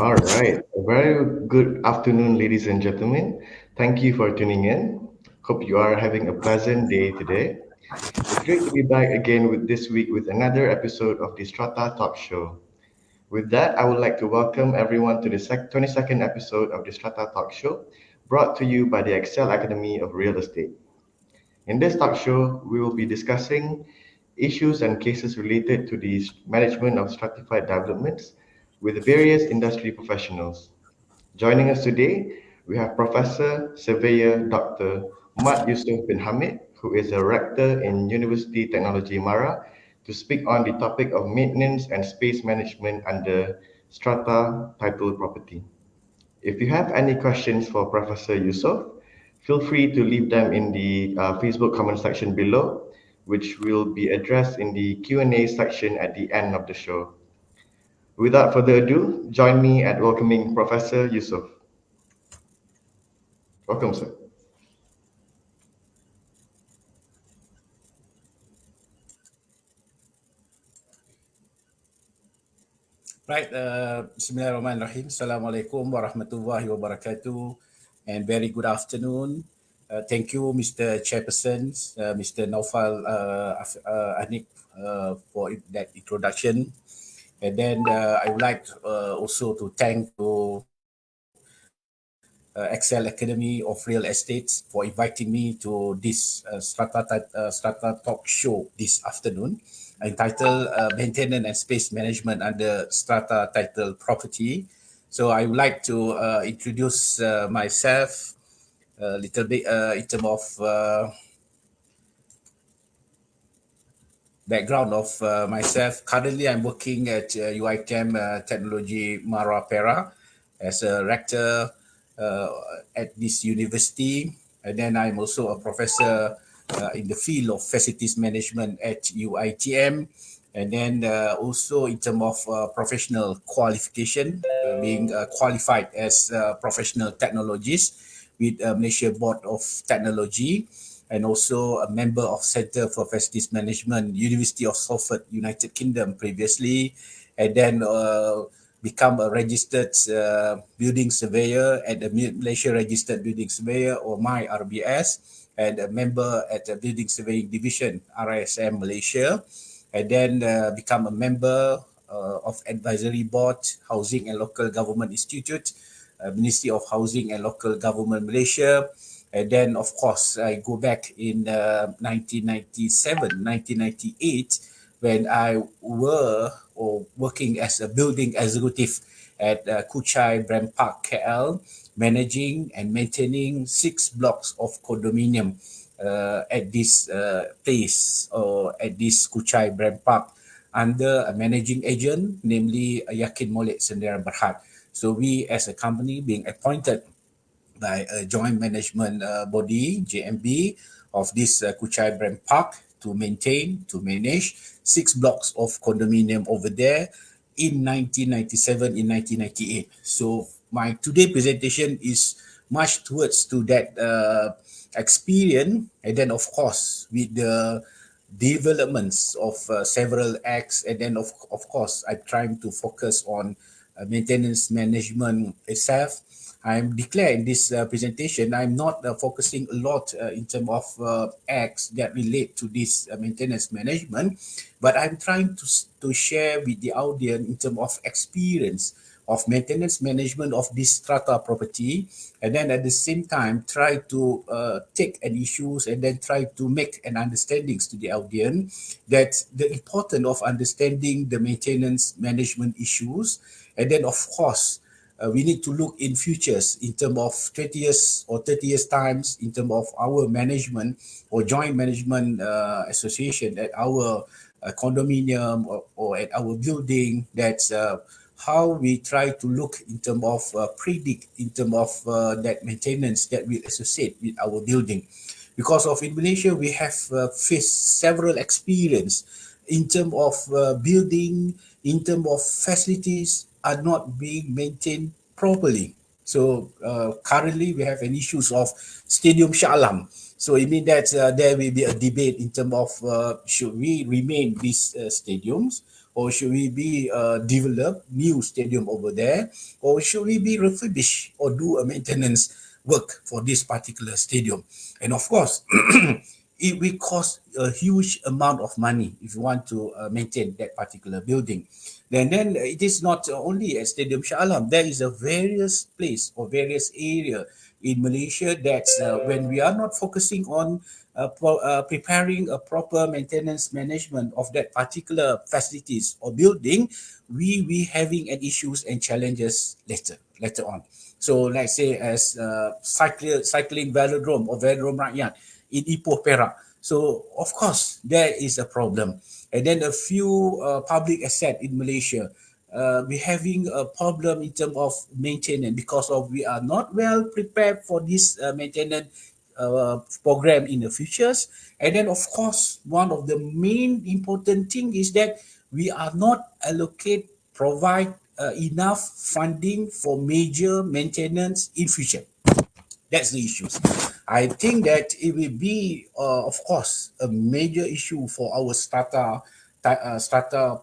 All right. A very good afternoon, ladies and gentlemen. Thank you for tuning in. Hope you are having a pleasant day today. It's great to be back again with this week with another episode of the Strata Talk Show. With that, I would like to welcome everyone to the 22nd episode of the Strata Talk Show, brought to you by the Excel Academy of Real Estate. In this talk show, we will be discussing issues and cases related to the management of stratified developments with various industry professionals. Joining us today, we have Professor Surveyor Dr. Yusof Hamid, who is a Rector in Universiti Teknologi MARA, to speak on the topic of maintenance and space management under Strata title property. If you have any questions for Professor Yusof, feel free to leave them in the Facebook comment section below, which will be addressed in the Q&A section at the end of the show. Without further ado, join me at welcoming Professor Yusof. Welcome, sir. Right, Bismillahirrahmanirrahim. Assalamualaikum warahmatullahi wabarakatuh, and very good afternoon. Thank you, Mr. Chairperson, Mr. Naufal Anik, for that introduction. And then I would like also to thank to Excel Academy of Real Estate for inviting me to this Strata Talk Show this afternoon, entitled Maintenance and Space Management under Strata Title Property. So I would like to introduce myself a little bit in terms of background of myself. Currently, I'm working at UITM Technologi MARA Perak as a rector at this university. And then I'm also a professor in the field of facilities management at UITM. And then also in terms of professional qualification, being qualified as a professional technologist with Malaysia Board of Technology, and also a member of Center for Facilities Management, University of Salford, United Kingdom previously, and then become a registered building surveyor at the Malaysia Registered Building Surveyor, or MyRBS, and a member at the Building Surveying Division, RISM Malaysia, and then become a member of Advisory Board, Housing and Local Government Institute, Ministry of Housing and Local Government Malaysia. And then, of course, I go back in 1997, 1998, when I were working as a building executive at Kuchai Brand Park, KL, managing and maintaining 6 blocks of condominium at this place, or at this Kuchai Brand Park, under a managing agent, namely Yakin Molek Sendirian Berhad. So we, as a company, being appointed by a joint management body, JMB, of this Kuchai Brand Park to manage 6 blocks of condominium over there in 1997, in 1998. So my today presentation is much towards to that experience, and then of course with the developments of several acts, and then of course I'm trying to focus on maintenance management itself. I'm declaring this presentation, I'm not focusing a lot in terms of acts that relate to this maintenance management, but I'm trying to share with the audience in terms of experience of maintenance management of this strata property, and then at the same time try to take an issues and then try to make an understandings to the audience that the importance of understanding the maintenance management issues, and then of course we need to look in futures in terms of 20 years or 30 years times in terms of our management or joint management association at our condominium or at our building. That's how we try to look in terms of predict in terms of that maintenance that we associate with our building. Because of in Malaysia, we have faced several experience in terms of building, in terms of facilities are not being maintained properly. So currently we have an issues of Stadium Shah Alam. So it means that there will be a debate in terms of should we remain these stadiums, or should we be develop new stadium over there, or should we be refurbish or do a maintenance work for this particular stadium? And of course, it will cost a huge amount of money if you want to maintain that particular building. Then it is not only at Stadium Shah Alam. There is a various place or various area in Malaysia that when we are not focusing on preparing a proper maintenance management of that particular facilities or building, we having an issues and challenges later on. So let's say as cycling velodrome or velodrome rakyat in Ipoh Perak. So of course there is a problem. And then a few public asset in Malaysia, we having a problem in terms of maintenance because of we are not well prepared for this maintenance program in the futures. And then of course one of the main important thing is that we are not provide enough funding for major maintenance in future. That's the issues. I think that it will be, of course, a major issue for our strata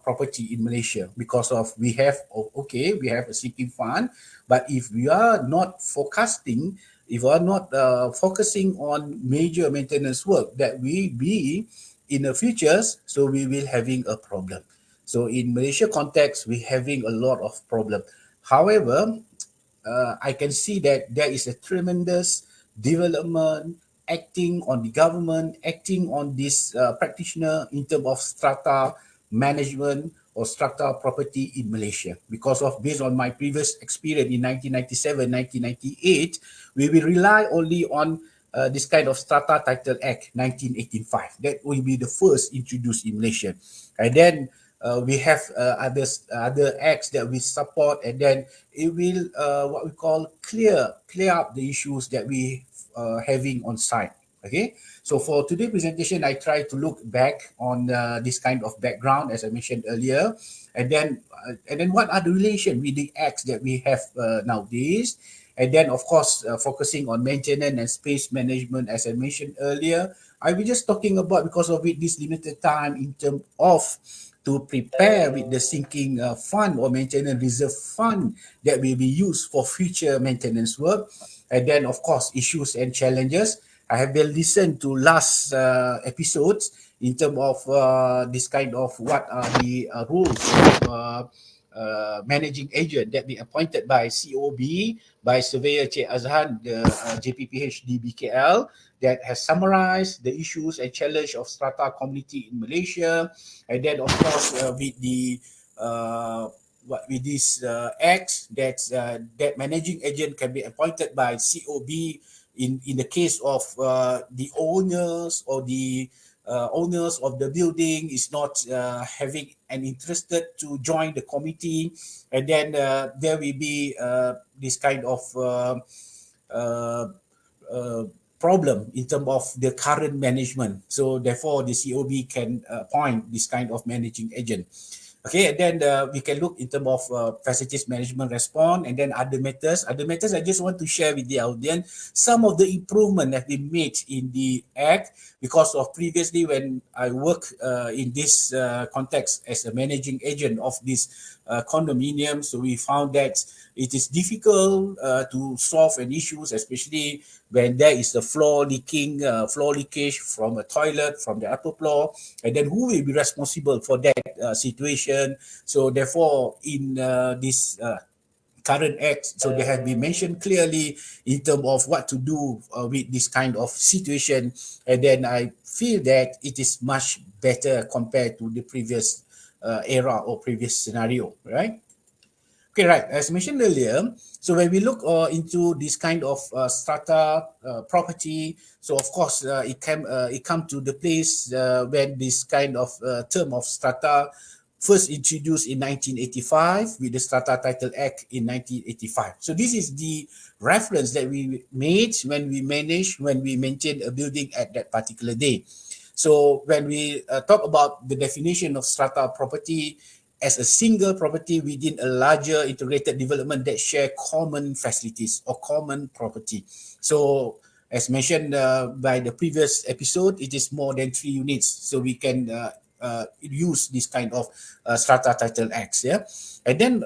property in Malaysia because of we have okay we have a sinking fund, but if we are not forecasting, if we are not focusing on major maintenance work that we be in the futures, so we will having a problem. So in Malaysia context, we having a lot of problem. However, I can see that there is a tremendous development acting on the government, acting on this practitioner in terms of strata management or strata property in Malaysia. Because of based on my previous experience in 1997, 1998, we will rely only on this kind of Strata Title Act 1985. That will be the first introduced in Malaysia. And then we have other acts that we support, and then it will what we call clear up the issues that we having on site. Okay, so for today's presentation, I try to look back on this kind of background as I mentioned earlier, and then what are the relation with the acts that we have nowadays, and then of course focusing on maintenance and space management as I mentioned earlier. I will just talking about because of it this limited time in terms of to prepare with the sinking fund or maintenance reserve fund that will be used for future maintenance work. And then, of course, issues and challenges. I have been listened to last episodes in terms of this kind of what are the rules of managing agent that be appointed by COB, by Surveyor Cik Azhan, the JPPH DBKL, that has summarized the issues and challenge of strata community in Malaysia. And then, of course, with the with this acts that managing agent can be appointed by COB in the case of the owners or the owners of the building is not having an interested to join the committee, and then there will be this kind of uh, uh, problem in terms of the current management. So therefore, the COB can appoint this kind of managing agent. Okay, and then we can look in terms of facilities management response, and then other matters. Other matters, I just want to share with the audience some of the improvement that we made in the act because of previously when I work in this context as a managing agent of this condominium. So we found that it is difficult to solve an issues, especially when there is a floor leakage from a toilet from the upper floor, and then who will be responsible for that situation. So therefore, in this current act, so they have been mentioned clearly in terms of what to do with this kind of situation, and then I feel that it is much better compared to the previous era or previous scenario, right? Okay, right. As mentioned earlier, so when we look into this kind of strata property, so of course it come to the place when this kind of term of strata first introduced in 1985 with the Strata Title Act in 1985. So this is the reference that we made when we maintain a building at that particular day. So when we talk about the definition of strata property as a single property within a larger integrated development that share common facilities or common property. So as mentioned by the previous episode, it is more than 3 units. So we can use this kind of Strata Title Acts. Yeah, and then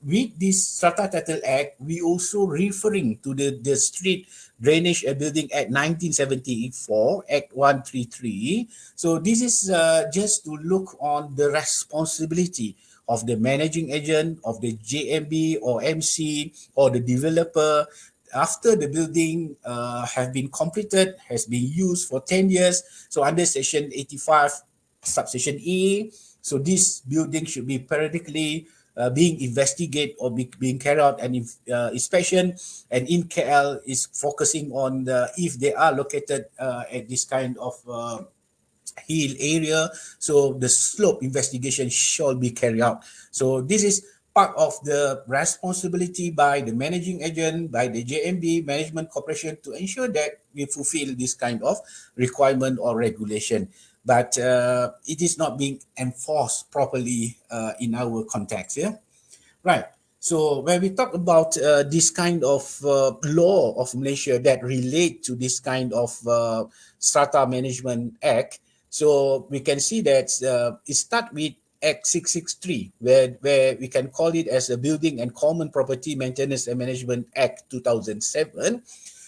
with this Strata Title Act, we also referring to the Street Drainage and Building Act 1974, Act 133. So this is just to look on the responsibility of the managing agent, of the JMB or MC or the developer after the building have been completed, has been used for 10 years. So under Section 85, subsection E, so this building should be periodically being investigated or being carried out an inspection. And in KL is focusing on if they are located at this kind of hill area, so the slope investigation shall be carried out. So this is part of the responsibility by the managing agent, by the JMB Management Corporation to ensure that we fulfill this kind of requirement or regulation. But it is not being enforced properly in our context. Yeah, right. So when we talk about this kind of law of Malaysia that relate to this kind of Strata Management Act, so we can see that it start with Act 663, where we can call it as a Building and Common Property Maintenance and Management Act 2007.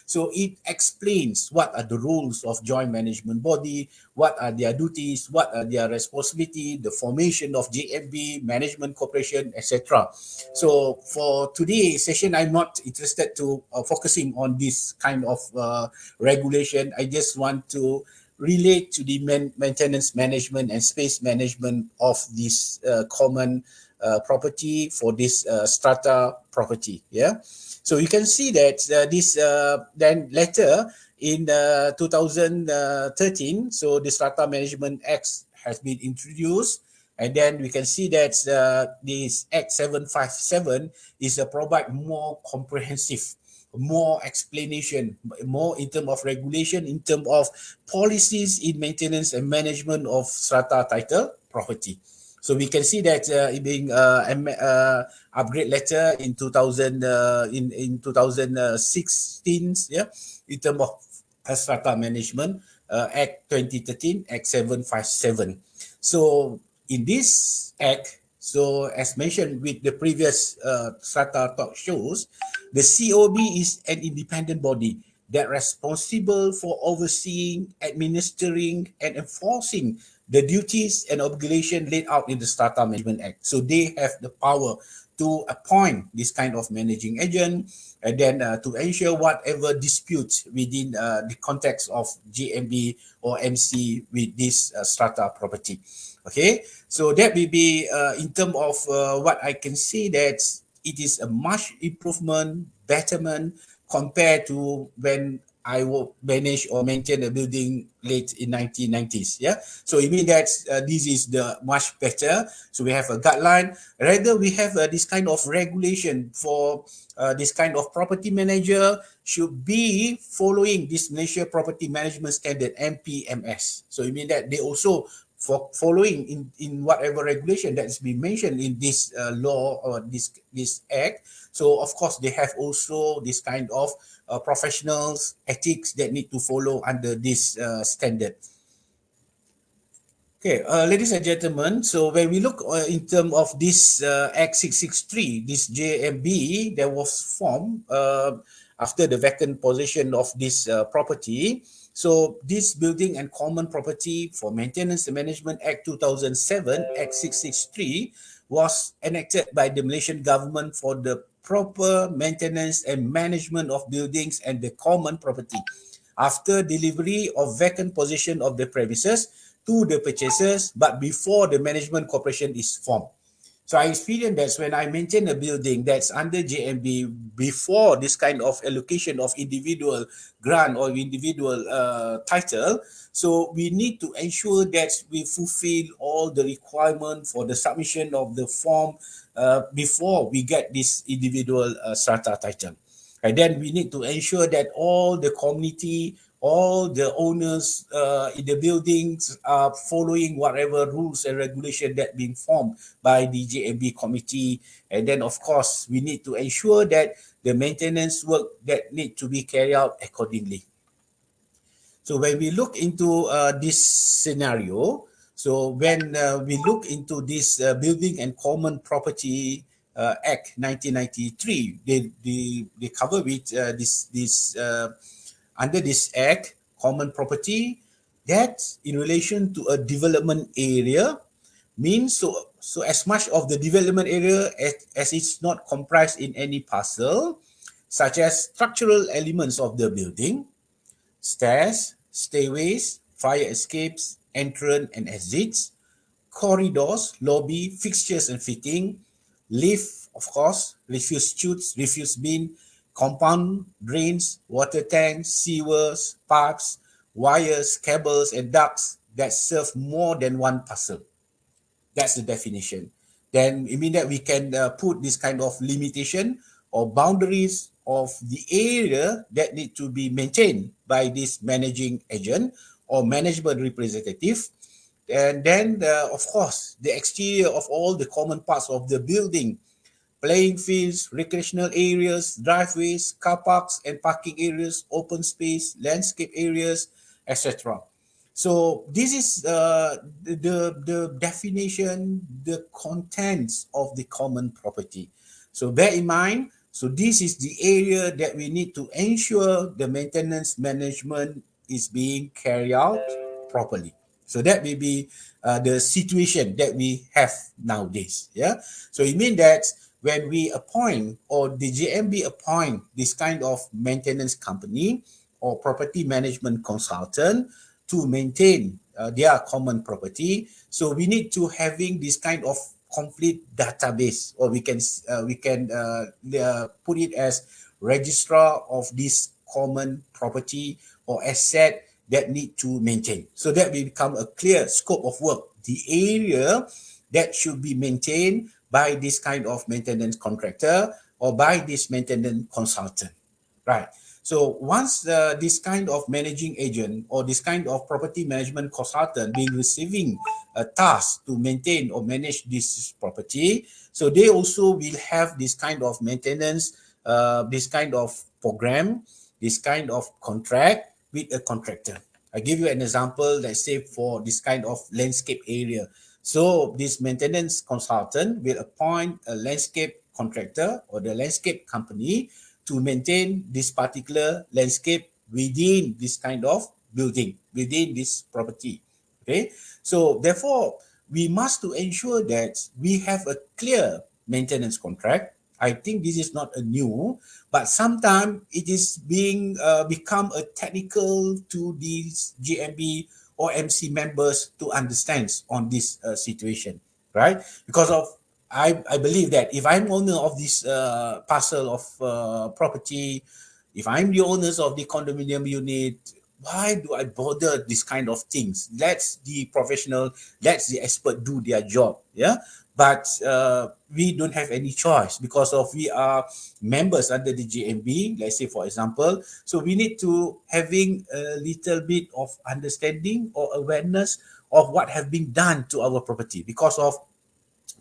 So it explains what are the rules of joint management body, what are their duties, what are their responsibility, the formation of JMB, management corporation, etc. So for today's session, I'm not interested to focusing on this kind of regulation. I just want to relate to the maintenance management and space management of this common property for this strata property. Yeah. So you can see that this then later in 2013, so the Strata Management Act has been introduced, and then we can see that this Act 757 is provide more comprehensive, more explanation, more in terms of regulation, in terms of policies in maintenance and management of strata title property. So we can see that it being upgrade letter in 2000 in 2016, yeah, in terms of strata management Act 2013, Act 757. So in this act, so as mentioned with the previous strata talk shows, the COB is an independent body that responsible for overseeing, administering, and enforcing the duties and obligation laid out in the Strata Management Act. So they have the power to appoint this kind of managing agent, and then to ensure whatever disputes within the context of GMB or MC with this strata property. Okay, so that will be in terms of what I can say, that it is a much improvement, betterment compared to when I will manage or maintain a building late in 1990s. Yeah, so it means that this is the much better. So we have a guideline. Rather, we have this kind of regulation for this kind of property manager should be following this Malaysia Property Management Standard (MPMS). So it means that they also for following in whatever regulation that's been mentioned in this law or this act. So of course they have also this kind of professionals ethics that need to follow under this standard. Okay, ladies and gentlemen, so when we look in terms of this Act 663, this JMB that was formed after the vacant possession of this property. So this Building and Common Property for Maintenance and Management Act 2007, Act 663, was enacted by the Malaysian government for the proper maintenance and management of buildings and the common property after delivery of vacant possession of the premises to the purchasers, but before the management corporation is formed. So I experienced that when I maintain a building that's under JMB before this kind of allocation of individual grant or individual title. So we need to ensure that we fulfill all the requirement for the submission of the form before we get this individual strata title. And then we need to ensure that all the community, all the owners in the buildings are following whatever rules and regulation that being formed by the JMB committee. And then of course, we need to ensure that the maintenance work that need to be carried out accordingly. So when we look into this scenario, So when we look into this Building and Common Property Act 1993, they cover with this under this act, common property, that in relation to a development area means so as much of the development area as it's not comprised in any parcel, such as structural elements of the building, stairs, stairways, fire escapes, entrance and exits, corridors, lobby, fixtures and fitting, lift, of course, refuse chutes, refuse bin, compound drains, water tanks, sewers, pipes, wires, cables, and ducts that serve more than one parcel. That's the definition. Then it means that we can put this kind of limitation or boundaries of the area that need to be maintained by this managing agent or management representative. And then, of course, the exterior of all the common parts of the building, playing fields, recreational areas, driveways, car parks and parking areas, open space, landscape areas, etc. So this is the definition, the contents of the common property. So bear in mind, so this is the area that we need to ensure the maintenance management is being carried out properly. So that may be the situation that we have nowadays. Yeah. So it means that when we appoint or the JMB appoint this kind of maintenance company or property management consultant to maintain their common property, so we need to having this kind of complete database, or we can put it as registrar of this common property or asset that need to maintain. So that will become a clear scope of work, the area that should be maintained by this kind of maintenance contractor or by this maintenance consultant, right? So once this kind of managing agent or this kind of property management consultant being receiving a task to maintain or manage this property, so they also will have this kind of maintenance, this kind of program, this kind of contract with a contractor. I give you an example, let's say for this kind of landscape area. So this maintenance consultant will appoint a landscape contractor or the landscape company to maintain this particular landscape within this kind of building, within this property. Okay, so therefore we must to ensure that we have a clear maintenance contract. I think this is not a new, but sometimes it is being become a technical to these GMB or MC members to understand on this situation, right? Because of I believe that if I'm owner of this parcel of property, if I'm the owners of the condominium unit, why do I bother this kind of things? Let's the professional, let's the expert do their job. Yeah. But we don't have any choice because of we are members under the GMB, let's say for example. So we need to having a little bit of understanding or awareness of what have been done to our property because of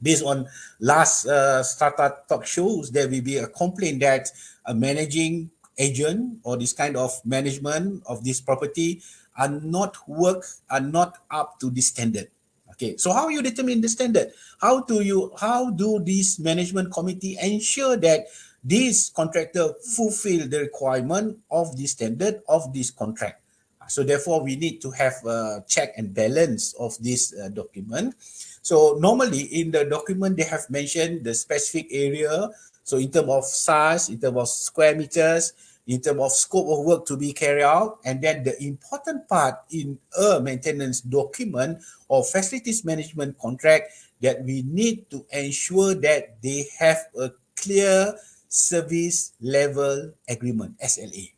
based on last Strata talk shows, there will be a complaint that a managing agent or this kind of management of this property are not up to the standard. Okay, so how you determine the standard? How do this management committee ensure that this contractor fulfill the requirement of the standard of this contract? So therefore, we need to have a check and balance of this document. So normally in the document, they have mentioned the specific area. So in terms of size, in terms of square meters, in terms of scope of work to be carried out, and then the important part in a maintenance document or facilities management contract that we need to ensure that they have a clear service level agreement, SLA.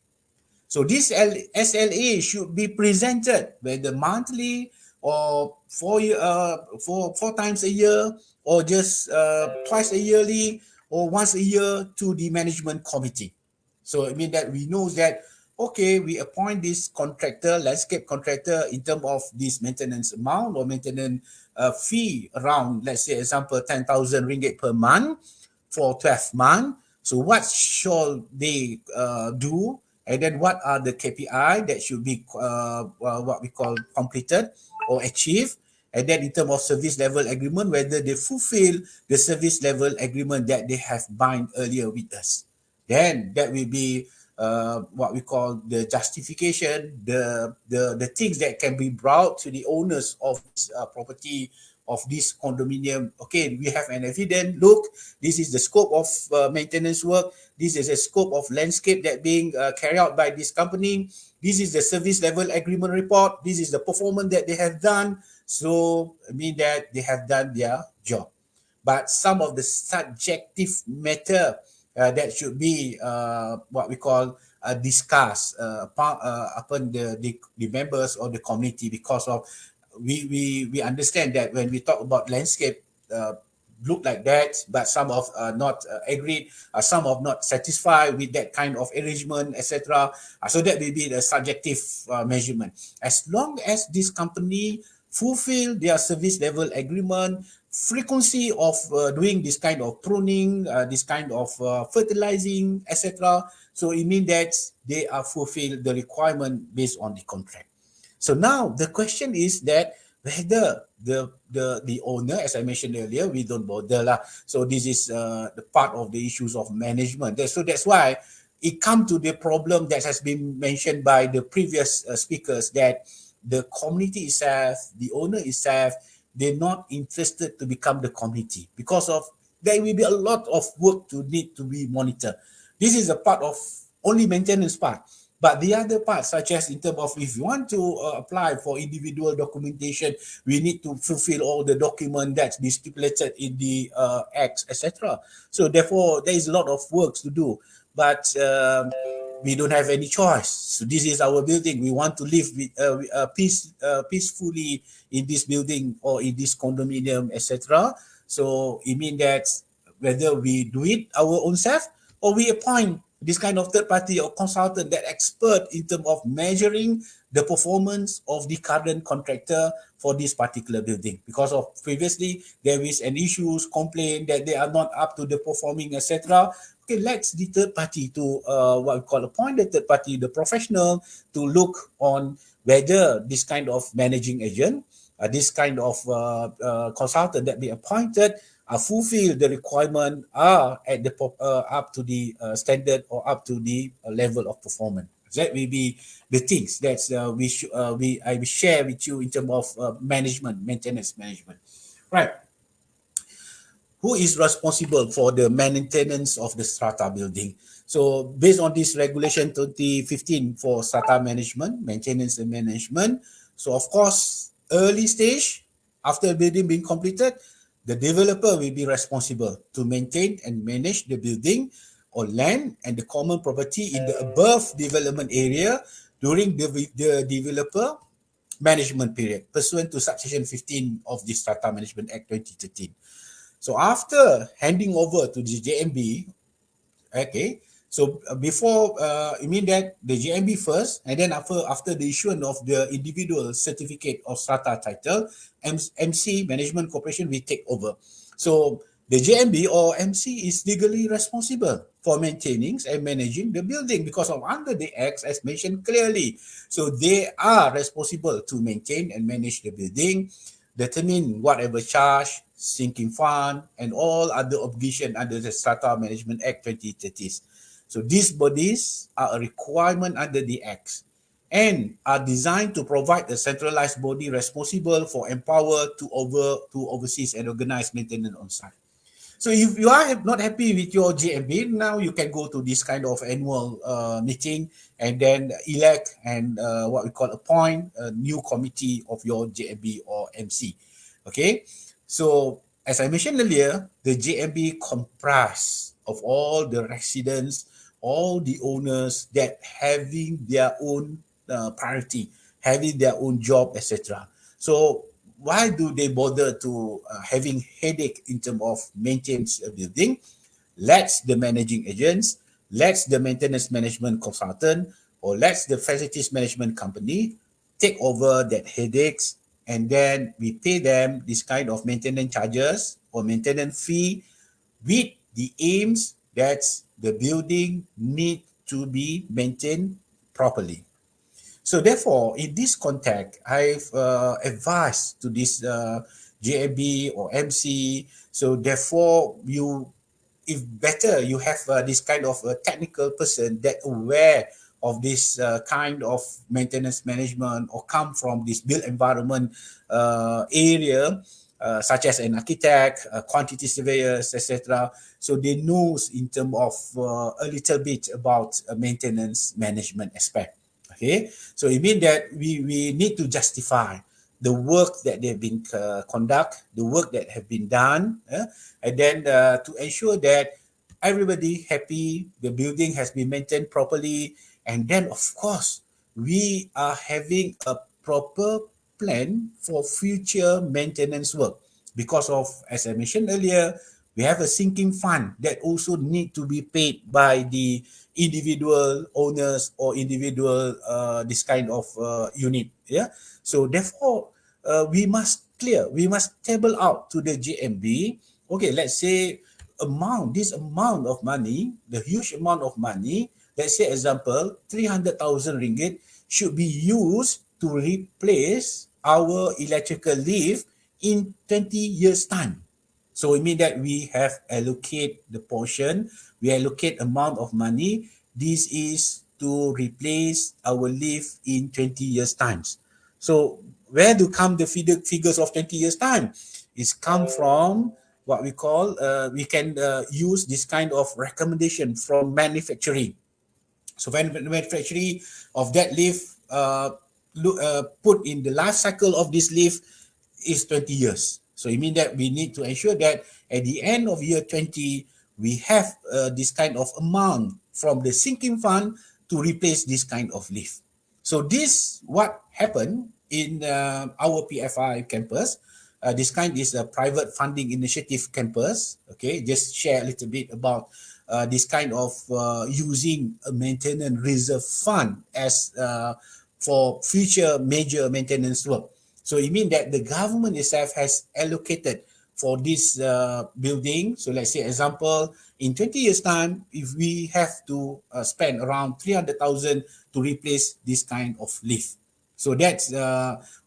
So this SLA should be presented whether monthly or four times a year or just twice a yearly or once a year to the management committee. So it means that we know that, okay, we appoint this contractor, landscape contractor in terms of this maintenance amount or maintenance fee around, let's say example, 10,000 ringgit per month for 12 months. So what shall they do? And then what are the KPI that should be what we call completed or achieved? And then in terms of service level agreement, whether they fulfill the service level agreement that they have bind earlier with us. Then that will be what we call the justification, the things that can be brought to the owners of this property, of this condominium. Okay, we have an evidence. Look, this is the scope of maintenance work. This is a scope of landscape that being carried out by this company. This is the service level agreement report. This is the performance that they have done. So I mean that they have done their job. But some of the subjective matter that should be what we call discussed upon the members of the committee, because of we understand that when we talk about landscape look like that, but some of not agreed, some of not satisfied with that kind of arrangement, etc. So that will be the subjective measurement. As long as this company fulfill their service level agreement, frequency of doing this kind of pruning, this kind of fertilizing, etc. So it means that they are fulfill the requirement based on the contract. So now the question is that whether the owner, as I mentioned earlier, we don't bother lah. So this is the part of the issues of management. So that's why it come to the problem that has been mentioned by the previous speakers, that the community itself, the owner itself, they're not interested to become the community because of there will be a lot of work to need to be monitored. This is a part of only maintenance part. But the other part, such as in terms of if you want to apply for individual documentation, we need to fulfill all the document that's stipulated in the acts, etc. So therefore, there is a lot of work to do. But we don't have any choice. So this is our building. We want to live with, peacefully in this building or in this condominium, etc. So it means that whether we do it our own self or we appoint this kind of third party or consultant that expert in terms of measuring the performance of the current contractor for this particular building. Because of previously there is an issues, complaint that they are not up to the performing, etc. Okay, let's the third party to what we call appoint the third party, the professional, to look on whether this kind of managing agent, this kind of consultant that be appointed fulfill the requirement, are at the up to the standard or up to the level of performance. That will be the things that I will share with you in terms of management, maintenance management. Right. Who is responsible for the maintenance of the strata building? So based on this regulation 2015 for strata management, maintenance and management, so of course, early stage, after building being completed, the developer will be responsible to maintain and manage the building or land and the common property in the above development area during the developer management period, pursuant to subsection 15 of the Strata Management Act 2013. So after handing over to the JMB, okay, so before, it mean that the JMB first, and then after the issuance of the individual certificate of strata title, MC, Management Corporation, will take over. So the JMB or MC is legally responsible for maintaining and managing the building because of under the Acts as mentioned clearly. So they are responsible to maintain and manage the building, determine whatever charge, sinking fund, and all other obligation under the Strata Management Act 2013. So these bodies are a requirement under the Act and are designed to provide a centralized body responsible for empower to oversee and organize maintenance on site. So if you are not happy with your JMB, now you can go to this kind of annual meeting and then elect and what we call appoint a new committee of your JMB or MC. Okay, so as I mentioned earlier, the JMB comprise of all the residents, all the owners that having their own priority, having their own job, etc. So why do they bother to having headache in terms of maintenance a building? Let's the managing agents, let's the maintenance management consultant, or let's the facilities management company take over that headaches, and then we pay them this kind of maintenance charges or maintenance fee with the aims that the building need to be maintained properly. So therefore, in this context, I've advised to this JAB or MC. So therefore, if better you have this kind of technical person that aware of this kind of maintenance management or come from this built environment area, such as an architect, quantity surveyors, etc. So they knows in terms of a little bit about maintenance management aspect. Okay, so it means that we need to justify the work that they've been conduct, the work that have been done, and then to ensure that everybody happy, the building has been maintained properly, and then of course we are having a proper plan for future maintenance work because of, as I mentioned earlier, we have a sinking fund that also need to be paid by the individual owners or individual this kind of unit. Yeah, so therefore we must table out to the JMB. Okay, let's say this amount of money, the huge amount of money, let's say example 300,000 ringgit should be used to replace our electrical lift in 20 years time. So it means that we have allocate the portion, we allocate amount of money. This is to replace our lift in 20 years times. So where do come the figures of 20 years time? It's come from what we call, we can use this kind of recommendation from manufacturing. So when the manufacturing of that lift put in the life cycle of this lift is 20 years. So it means that we need to ensure that at the end of year 20, we have this kind of amount from the sinking fund to replace this kind of lift. So this what happened in our PFI campus. This kind is a private funding initiative campus. Okay, just share a little bit about this kind of using a maintenance reserve fund as for future major maintenance work. So it means that the government itself has allocated for this building. So let's say example, in 20 years time, if we have to spend around 300,000 to replace this kind of lift. So that's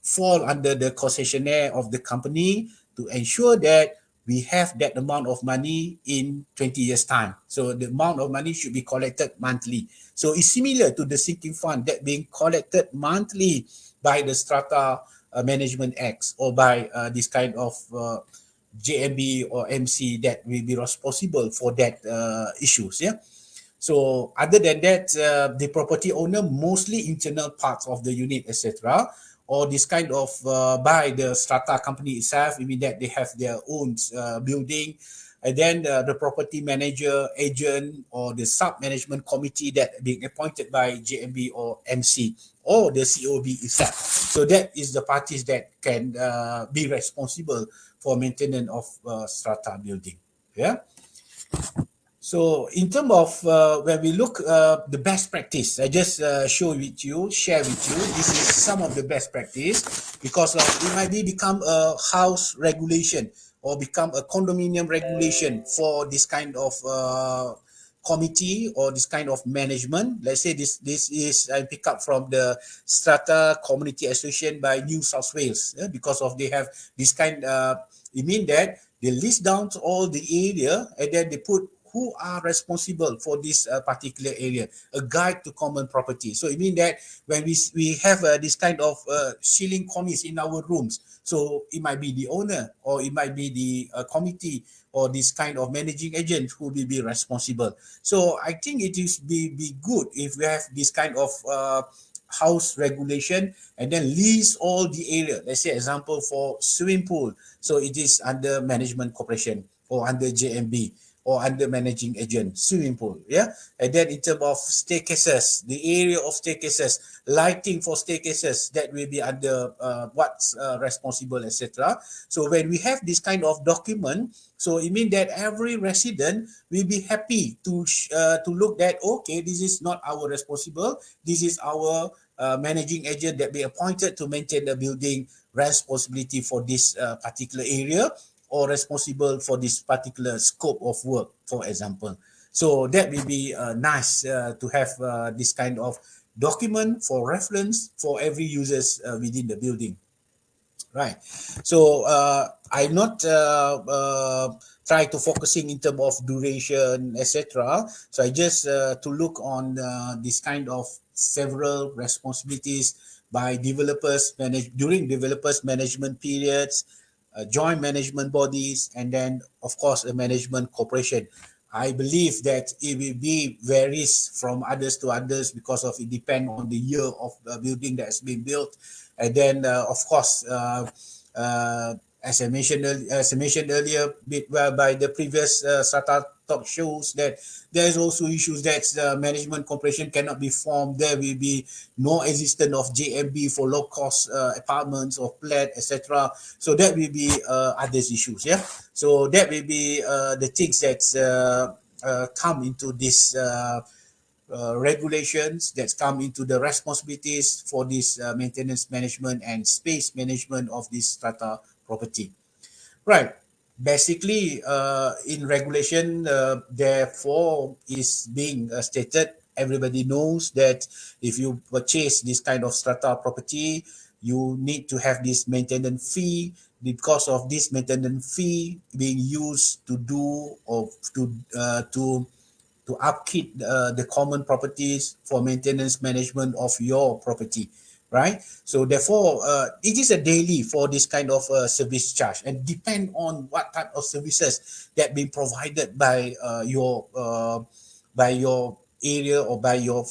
fall under the concessionaire of the company to ensure that we have that amount of money in 20 years time. So the amount of money should be collected monthly. So it's similar to the sinking fund that being collected monthly by the Strata Management Acts or by this kind of JMB or MC that will be responsible for that issues. Yeah. So other than that, the property owner mostly internal parts of the unit, etc., or this kind of by the strata company itself, meaning that they have their own building, and then the property manager, agent, or the sub management committee that being appointed by JMB or MC or the COB itself. So that is the parties that can be responsible for maintenance of strata building. Yeah. So in terms of when we look the best practice, I just share with you. This is some of the best practice because it might be become a house regulation or become a condominium regulation for this kind of committee or this kind of management. Let's say this is I pick up from the Strata Community Association by New South Wales because of they have this kind. It means that they list down all the area and then they put who are responsible for this particular area, a guide to common property. So it means that when we have this kind of ceiling cornice in our rooms, so it might be the owner or it might be the committee or this kind of managing agent who will be responsible. So I think it is be good if we have this kind of house regulation and then list all the area. Let's say example for swimming pool, so it is under management corporation or under JMB or under managing agent swimming pool. Yeah, and then in terms of staircases, the area of staircases, lighting for staircases, that will be under what's responsible, etc. So when we have this kind of document, so it means that every resident will be happy to look at, okay, this is not our responsible, this is our managing agent that be appointed to maintain the building responsibility for this particular area or responsible for this particular scope of work, for example. So that will be nice to have this kind of document for reference for every users within the building. Right. So I not try to focusing in terms of duration, etc. So I just to look on this kind of several responsibilities by developers manage during developers management periods, joint management bodies, and then of course a management corporation. I believe that it will be varies from others to others because of it depend on the year of the building that has been built, and then of course uh, as I mentioned earlier by the previous Strata talk shows that there is also issues that management corporation cannot be formed. There will be no existence of JMB for low cost apartments or flat, etc. So that will be others issues. Yeah. So that will be the things that come into this regulations that come into the responsibilities for this maintenance management and space management of this strata property. Right. Basically, in regulation, therefore, is being stated. Everybody knows that if you purchase this kind of strata property, you need to have this maintenance fee. Because of this maintenance fee being used to do or to upkeep the common properties for maintenance management of your property, right? So therefore, it is a daily for this kind of service charge, and depend on what type of services that being provided by your area or by your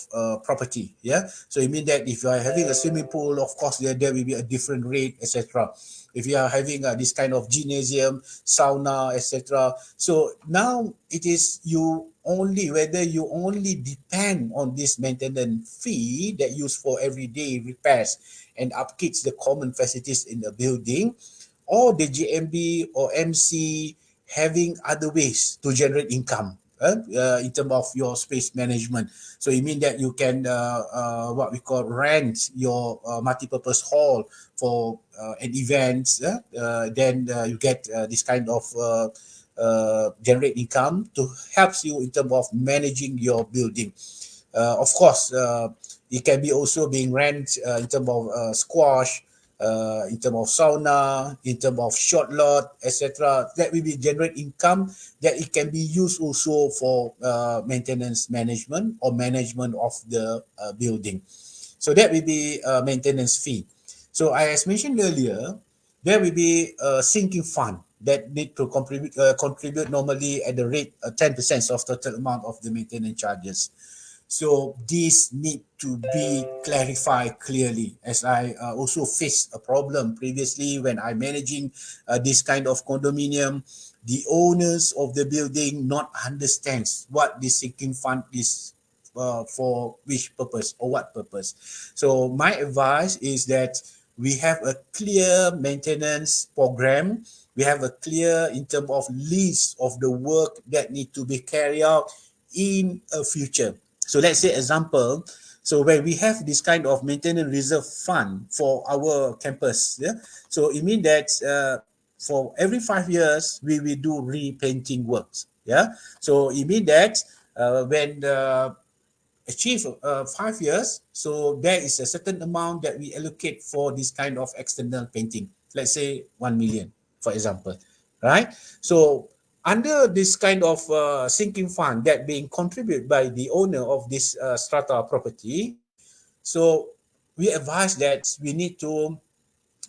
property. Yeah. So it means that if you are having a swimming pool, of course there will be a different rate, etc. If you are having this kind of gymnasium, sauna, etc. So now it is you only whether you only depend on this maintenance fee that used for everyday repairs and upkeeps the common facilities in the building, or the GMB or MC having other ways to generate income in terms of your space management. So it means that you can what we call rent your multi-purpose hall for an event. Then you get this kind of generate income to helps you in terms of managing your building. Of course, it can be also being rent in terms of squash, in terms of sauna, in terms of short lot, etc. That will be generate income that it can be used also for maintenance management or management of the building. So that will be a maintenance fee. So as mentioned earlier, there will be a sinking fund that need to contribute normally at the rate 10% of total amount of the maintenance charges. So this need to be clarified clearly, as I also faced a problem previously when I managing this kind of condominium. The owners of the building not understands what this sinking fund is for which purpose or what purpose. So my advice is that we have a clear maintenance program. We have a clear in terms of list of the work that need to be carried out in a future. So let's say example, so when we have this kind of maintenance reserve fund for our campus, yeah, so it means that for every 5 years we will do repainting works. Yeah, so it means that when the achieve 5 years, so there is a certain amount that we allocate for this kind of external painting. Let's say 1 million, for example, right? So under this kind of sinking fund that being contributed by the owner of this strata property, so we advise that we need to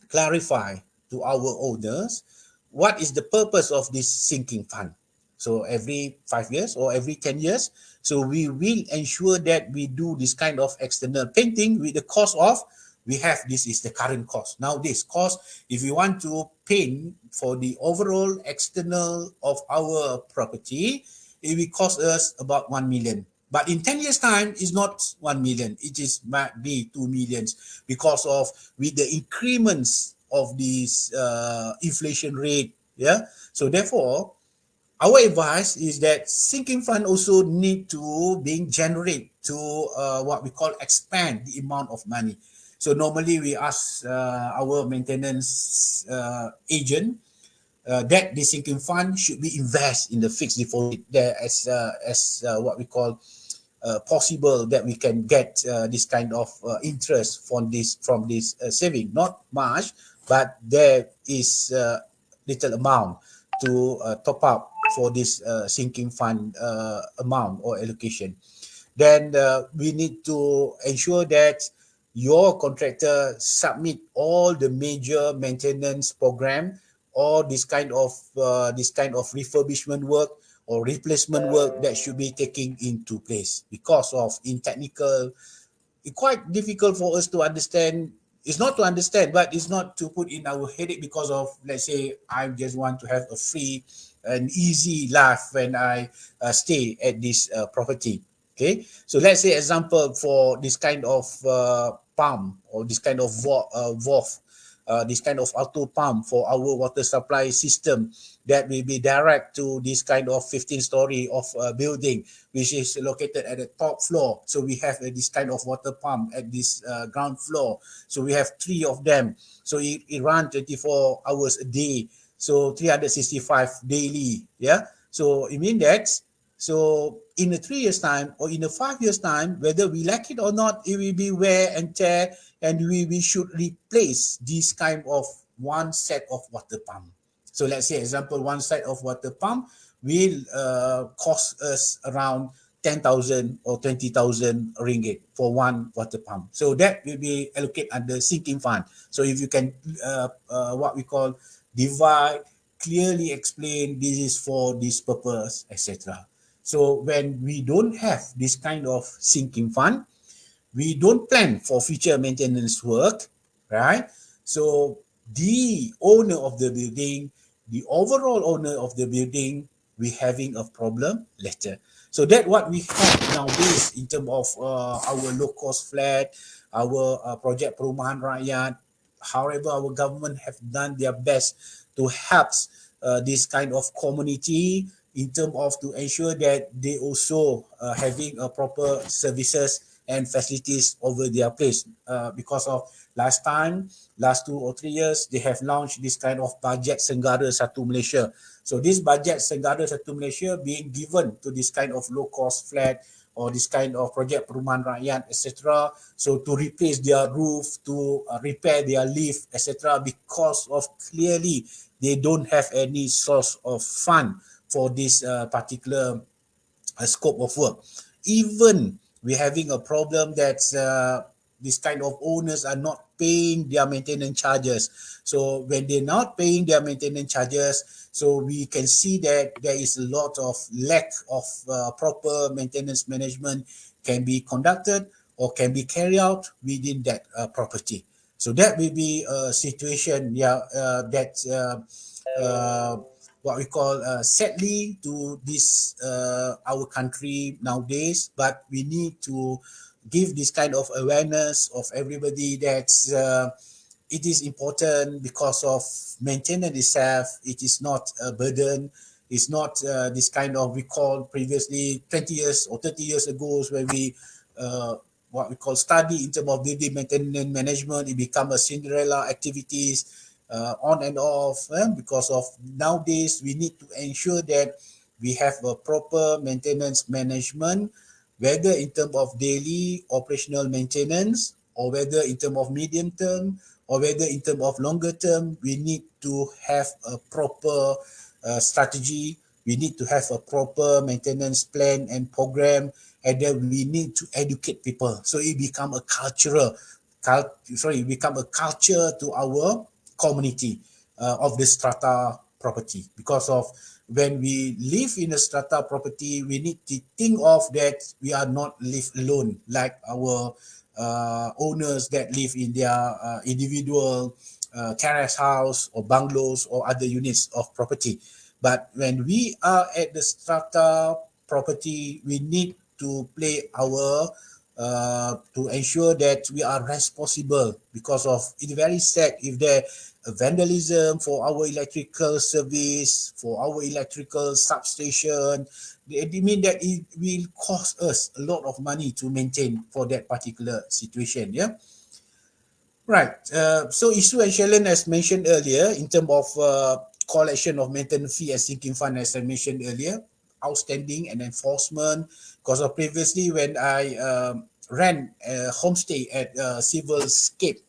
clarify to our owners what is the purpose of this sinking fund. So every 5 years or every 10 years, so we will ensure that we do this kind of external painting with the cost of, we have this is the current cost. Now this cost, if you want to paint for the overall external of our property, it will cost us about 1 million. But in 10 years' time, it's not 1 million. It is might be 2 millions because of with the increments of this inflation rate. Yeah. So therefore, our advice is that sinking fund also need to being generate to what we call expand the amount of money. So normally we ask our maintenance agent that the sinking fund should be invest in the fixed deposit there as what we call possible that we can get this kind of interest from this saving. Not much, but there is little amount to top up for this sinking fund amount or allocation. Then we need to ensure that your contractor submit all the major maintenance program or this kind of refurbishment work or replacement work that should be taking into place, because of in technical it's quite difficult for us to understand. It's not to understand, but it's not to put in our headache, because of, let's say, I just want to have a free and easy life when I stay at this property. Okay, so let's say example for this kind of pump or this kind of valve, this kind of auto pump for our water supply system that will be direct to this kind of 15 story of building, which is located at the top floor. So we have this kind of water pump at this ground floor. So we have three of them. So it runs 24 hours a day. So 365 daily. Yeah. So it means that, so in a 3 years time or in a 5 years time, whether we like it or not, it will be wear and tear, and we should replace this kind of one set of water pump. So let's say example, one set of water pump will cost us around 10,000 or 20,000 ringgit for one water pump. So that will be allocated under sinking fund. So if you can, what we call divide, clearly explain this is for this purpose, etc. So when we don't have this kind of sinking fund, we don't plan for future maintenance work, right? So the owner of the building, the overall owner of the building, we having a problem later. So that what we have nowadays in terms of our low cost flat, our project perumahan rakyat. However, our government have done their best to help this kind of community in terms of to ensure that they also having a proper services and facilities over their place, because of last 2 or 3 years, they have launched this kind of budget Senggara Satu Malaysia. So this budget Senggara Satu Malaysia being given to this kind of low cost flat or this kind of project perumahan rakyat, etc. So to replace their roof, to repair their lift, etc. Because of clearly they don't have any source of fund for this particular scope of work. Even we're having a problem that this kind of owners are not paying their maintenance charges. So when they're not paying their maintenance charges, so we can see that there is a lot of lack of proper maintenance management can be conducted or can be carried out within that property. So that will be a situation, that what we call sadly to this our country nowadays. But we need to give this kind of awareness of everybody that it is important, because of maintenance itself. It is not a burden. It's not this kind of, recall previously 20 years or 30 years ago when we what we call study in terms of building maintenance management. It become a Cinderella activities, on and off, because of nowadays we need to ensure that we have a proper maintenance management, whether in terms of daily operational maintenance or whether in terms of medium term or whether in terms of longer term. We need to have a proper strategy. We need to have a proper maintenance plan and program, and then we need to educate people. So it become a become a culture to our community of the strata property. Because of when we live in a strata property, we need to think of that we are not live alone like our owners that live in their individual terrace house or bungalows or other units of property. But when we are at the strata property, we need to play our to ensure that we are responsible, because of it's very sad if there vandalism for our electrical service, for our electrical substation. It mean that it will cost us a lot of money to maintain for that particular situation. Yeah. Right. So issue and challenge, as mentioned earlier, in terms of collection of maintenance fee and sinking fund, as I mentioned earlier, outstanding and enforcement. Because of previously when I ran a homestay at Civil-scape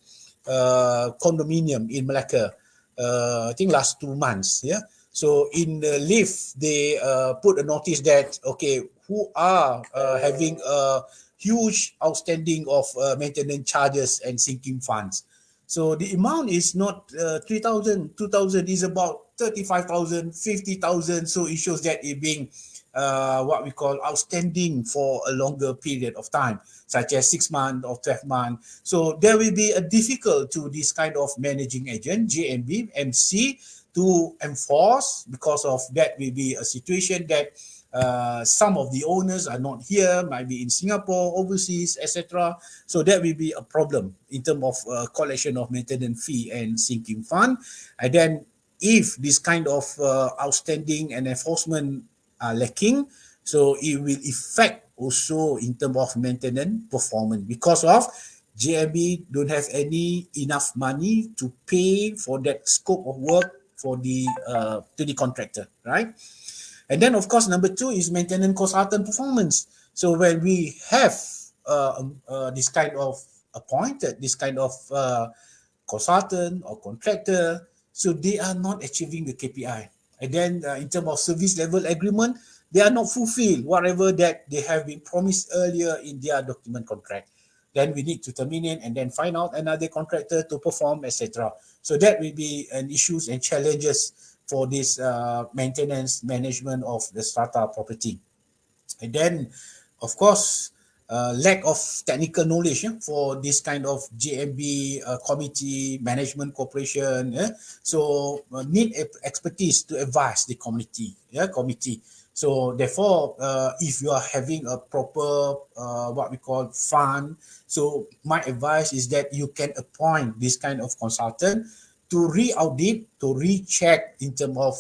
condominium in Malacca, I think last 2 months. Yeah. So in the lift, they put a notice that, okay, who are having a huge outstanding of maintenance charges and sinking funds. So the amount is not 3,000, 2,000, is about 35,000, 50,000. So it shows that it being what we call outstanding for a longer period of time, such as 6 months or 12 months. So there will be a difficult to this kind of managing agent, JMB, MC, to enforce, because of that will be a situation that some of the owners are not here, might be in Singapore, overseas, etc. So that will be a problem in terms of collection of maintenance fee and sinking fund. And then if this kind of outstanding and enforcement are lacking, so it will affect also in terms of maintenance performance, because of JMB don't have any enough money to pay for that scope of work for the to the contractor, right? And then, of course, number two is maintenance consultant performance. So when we have this kind of appointed, this kind of consultant or contractor, so they are not achieving the KPI. And then in terms of service level agreement, they are not fulfilled whatever that they have been promised earlier in their document contract. Then we need to terminate and then find out another contractor to perform, etc. So that will be an issues and challenges for this maintenance management of the strata property. And then, of course, lack of technical knowledge for this kind of JMB committee, management corporation. So need expertise to advise the committee. So therefore, if you are having a proper what we call fund, so my advice is that you can appoint this kind of consultant to re-audit, to recheck in terms of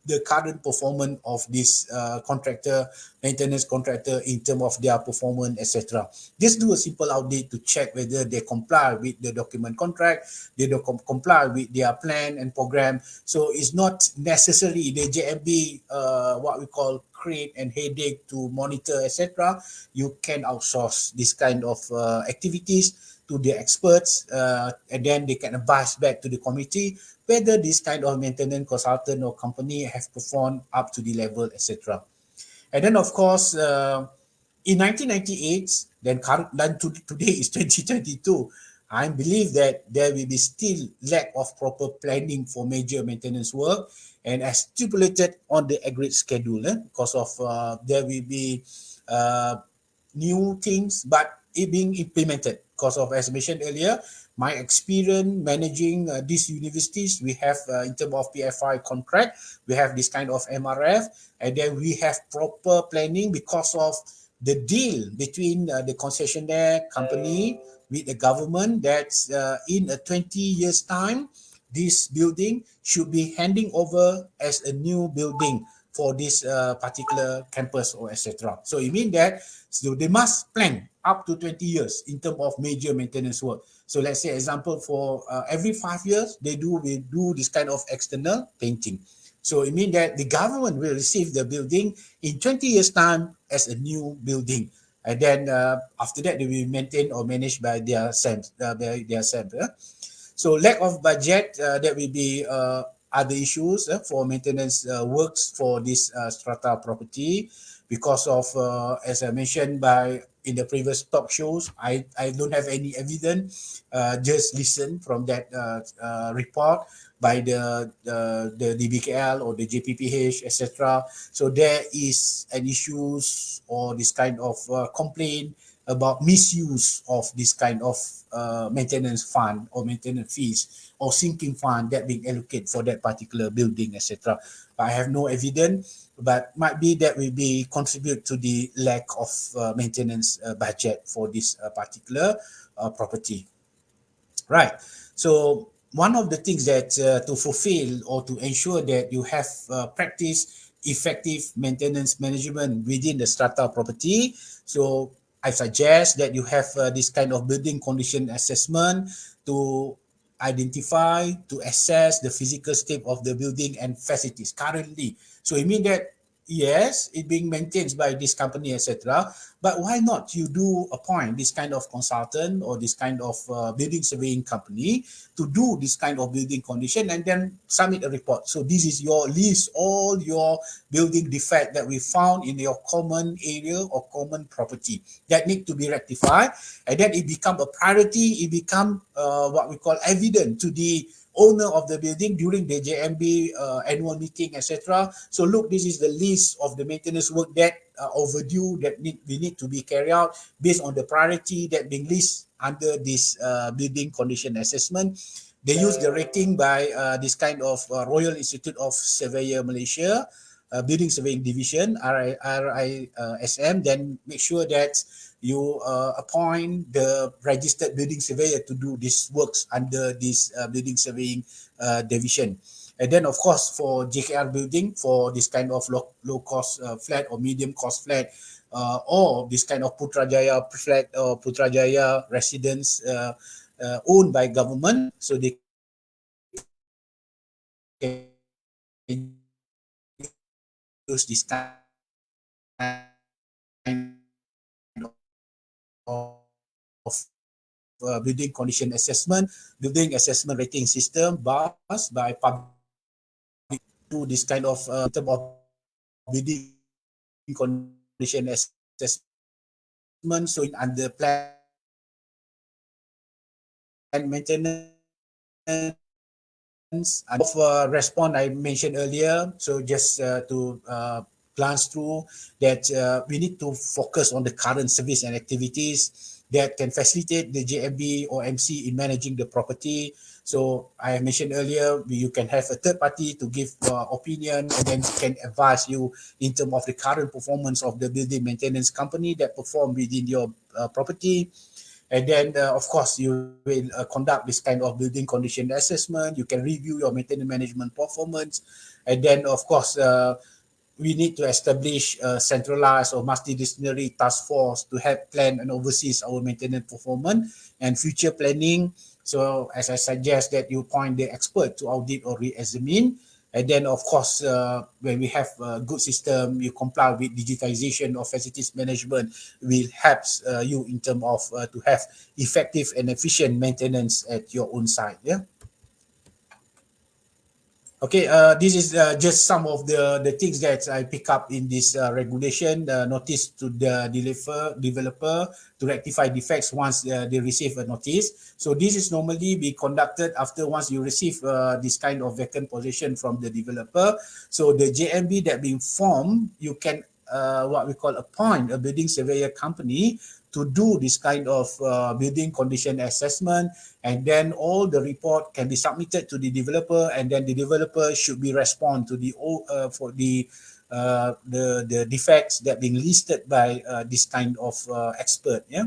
the current performance of this contractor, maintenance contractor, in terms of their performance, etc. Just do a simple audit to check whether they comply with the document contract, they do comply with their plan and program. So it's not necessary the JMB, what we call create and headache to monitor, etc. You can outsource this kind of activities to the experts, and then they can advise back to the committee whether this kind of maintenance consultant or company have performed up to the level, etc. And then, of course, in 1998, then today is 2022. I believe that there will be still lack of proper planning for major maintenance work, and as stipulated on the agreed schedule, because of there will be uh, new things, but it being implemented. Because of, as mentioned earlier, my experience managing these universities, we have in terms of PFI contract, we have this kind of MRF, and then we have proper planning because of the deal between the concessionaire company with the government, that in a 20 years time, this building should be handing over as a new building for this particular campus or etc. So it means that so they must plan up to 20 years in terms of major maintenance work. So let's say example for every 5 years, we do this kind of external painting. So it means that the government will receive the building in 20 years time as a new building. And then after that, they will maintain or managed by their SAMs. So lack of budget, that will be other issues for maintenance works for this strata property, because of as I mentioned by in the previous talk shows, I don't have any evidence, just listen from that report by the DBKL or the JPPH, etc. So there is an issues or this kind of complaint about misuse of this kind of maintenance fund or maintenance fees or sinking fund that being allocated for that particular building, etc. But I have no evidence, but might be that will be contribute to the lack of maintenance budget for this particular property. Right. So one of the things that to fulfill or to ensure that you have practice effective maintenance management within the strata property. So I suggest that you have this kind of building condition assessment to identify, to assess the physical state of the building and facilities currently. So it means that yes, it being maintained by this company, etc. But why not you do appoint this kind of consultant or this kind of building surveying company to do this kind of building condition and then submit a report. So this is your list, all your building defect that we found in your common area or common property that need to be rectified, and then it become a priority. It become what we call evident to the owner of the building during the JMB annual meeting, etc. So look, this is the list of the maintenance work that overdue that we need to be carried out based on the priority that being listed under this building condition assessment. They use the rating by this kind of Royal Institute of Surveyor Malaysia, Building Surveying Division, RISM. Then make sure that you appoint the registered building surveyor to do these works under this building surveying division. And then, of course, for JKR building, for this kind of low cost flat or medium cost flat, or this kind of Putrajaya flat or Putrajaya residence owned by government, so they can use this kind of building condition assessment, building assessment rating system, BAS, by public to this kind of in terms of building condition assessment. So in under plan maintenance of response I mentioned earlier. So just to glance through that, we need to focus on the current service and activities that can facilitate the JMB or MC in managing the property. So I mentioned earlier, you can have a third party to give opinion and then can advise you in terms of the current performance of the building maintenance company that perform within your property. And then, of course, you will conduct this kind of building condition assessment. You can review your maintenance management performance. And then, of course, we need to establish a centralized or multidisciplinary task force to help plan and oversees our maintenance performance and future planning. So as I suggest that you appoint the expert to audit or re-examine. And then, of course, when we have a good system, you comply with digitization of facilities management, will help you in terms of to have effective and efficient maintenance at your own site. Yeah. Okay, this is just some of the things that I pick up in this regulation. Notice to the developer to rectify defects once they receive a notice. So this is normally be conducted after once you receive this kind of vacant possession from the developer. So the JMB that being formed, you can what we call appoint a building surveyor company to do this kind of building condition assessment, and then all the report can be submitted to the developer, and then the developer should be respond to the for the defects that being listed by this kind of expert. Yeah.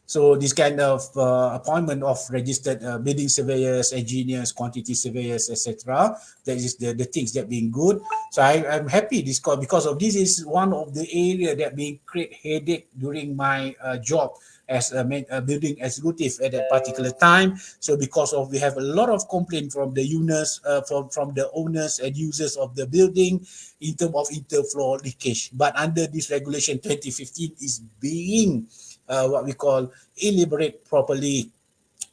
So this kind of appointment of registered building surveyors, engineers, quantity surveyors, etc. That is the things that being good. So I'm happy this call because of this is one of the area that being create headache during my job as a building executive at that particular time. So because of we have a lot of complaint from the owners, from the owners and users of the building in terms of interfloor leakage. But under this regulation 2015 is being what we call elaborate properly.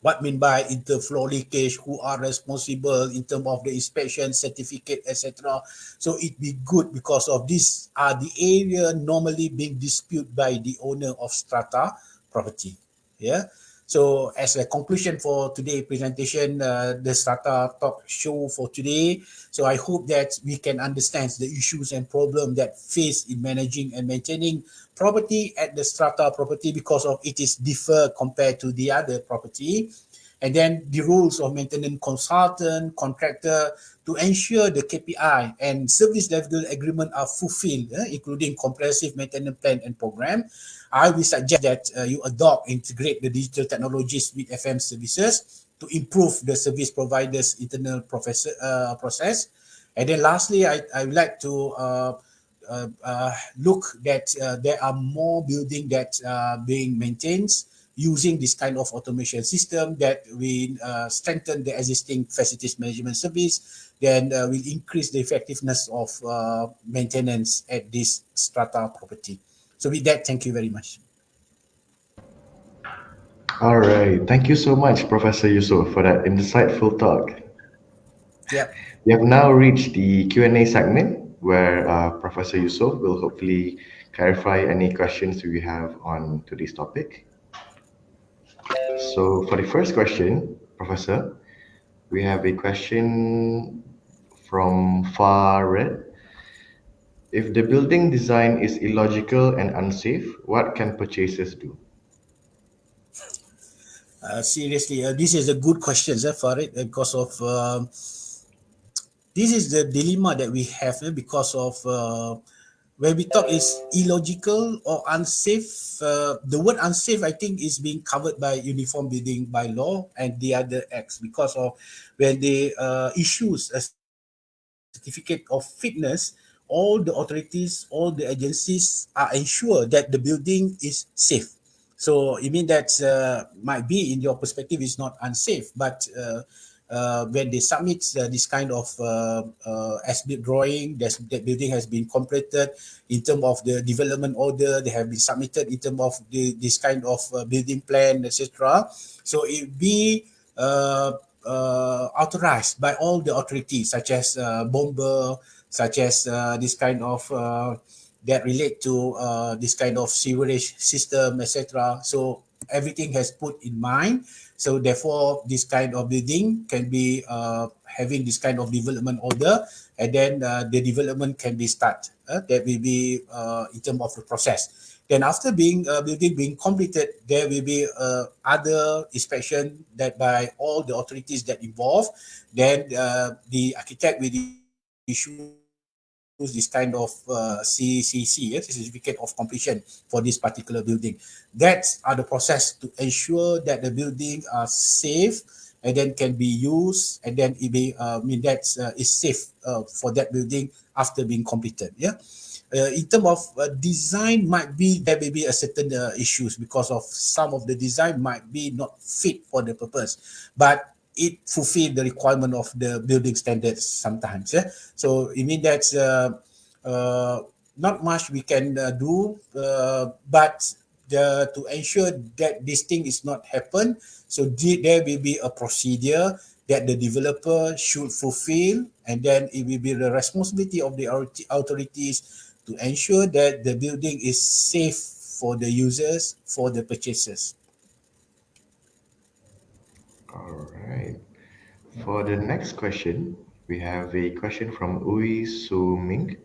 What mean by interflow leakage, who are responsible in terms of the inspection certificate, etc. So it be good because of this are the area normally being disputed by the owner of strata property. Yeah. So as a conclusion for today's presentation, the Strata talk show for today. So I hope that we can understand the issues and problems that face in managing and maintaining property at the Strata property because of it is differ compared to the other property. And then the rules of maintenance consultant, contractor to ensure the KPI and service level agreement are fulfilled, including comprehensive maintenance plan and program. I will suggest that you adopt, integrate the digital technologies with FM services to improve the service providers' internal process. And then lastly, I would like to look that there are more buildings that are being maintained using this kind of automation system that will strengthen the existing facilities management service, then will increase the effectiveness of maintenance at this strata property. So with that, thank you very much. All right. Thank you so much, Professor Yusof, for that insightful talk. Yep. We have now reached the Q&A segment where Professor Yusof will hopefully clarify any questions we have on today's topic. So for the first question, Professor, we have a question from Farid. If the building design is illogical and unsafe, what can purchasers do? Seriously, this is a good question, Farid, because of this is the dilemma that we have because of when we talk is illogical or unsafe. The word unsafe, I think, is being covered by Uniform Building by Law and the other acts because of when they issues a certificate of fitness, all the authorities, all the agencies are ensure that the building is safe. So it means that might be in your perspective is not unsafe, but when they submit this kind of as-built drawing, that building has been completed in terms of the development order, they have been submitted in terms of this kind of building plan, etc. So it be authorized by all the authorities, such as bomber, such as this kind of that relate to this kind of sewerage system, etc. So everything has put in mind. So therefore, this kind of building can be having this kind of development order, and then the development can be start. That will be in terms of the process. Then after being building being completed, there will be other inspection that by all the authorities that involved. Then the architect will issue this kind of CCC, Certificate of Completion for this particular building. That's are the process to ensure that the building are safe and then can be used, and then it be that is safe for that building after being completed. Yeah. In terms of design, might be there may be a certain issues because of some of the design might be not fit for the purpose, but it fulfill the requirement of the building standards sometimes. Yeah. So it means that uh, not much we can do, but to ensure that this thing is not happen, so there will be a procedure that the developer should fulfill, and then it will be the responsibility of the authorities to ensure that the building is safe for the users, for the purchasers. All right. For the next question, we have a question from Ui Su Ming,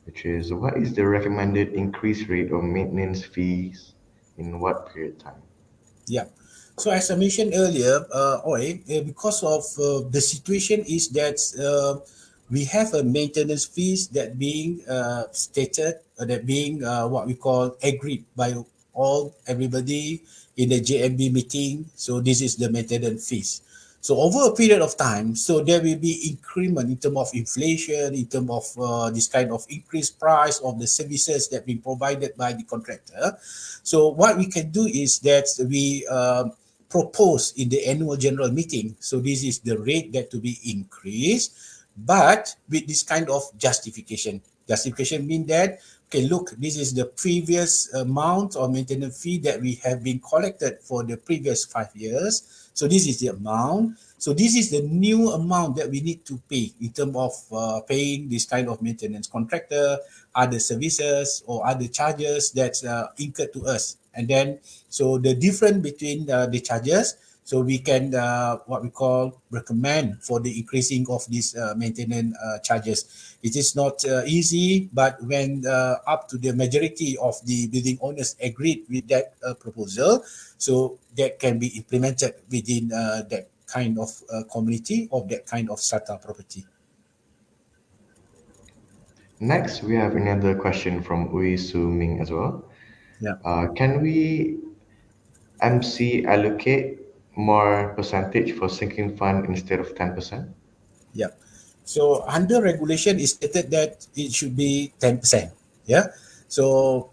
which is what is the recommended increase rate of maintenance fees in what period of time? Yeah. So as I mentioned earlier, because of the situation is that we have a maintenance fees that being stated, that being what we call agreed by all everybody in the JMB meeting. So this is the maintenance fees. So over a period of time, so there will be increment in terms of inflation, in terms of this kind of increased price of the services that been provided by the contractor. So what we can do is that we propose in the annual general meeting. So this is the rate that to be increased, but with this kind of justification. Justification mean that, okay, look, this is the previous amount of maintenance fee that we have been collected for the previous 5 years. So this is the amount. So this is the new amount that we need to pay in terms of paying this kind of maintenance contractor, other services or other charges that's incurred to us. And then, so the difference between the charges, so we can what we call recommend for the increasing of these maintenance charges. It is not easy, but when up to the majority of the building owners agreed with that proposal, so that can be implemented within that kind of community of that kind of strata property. Next, we have another question from Ui Su Ming as well. Yeah. Can we MC allocate more percentage for sinking fund instead of 10%? Yeah. So under regulation, it's stated that it should be 10%. Yeah. So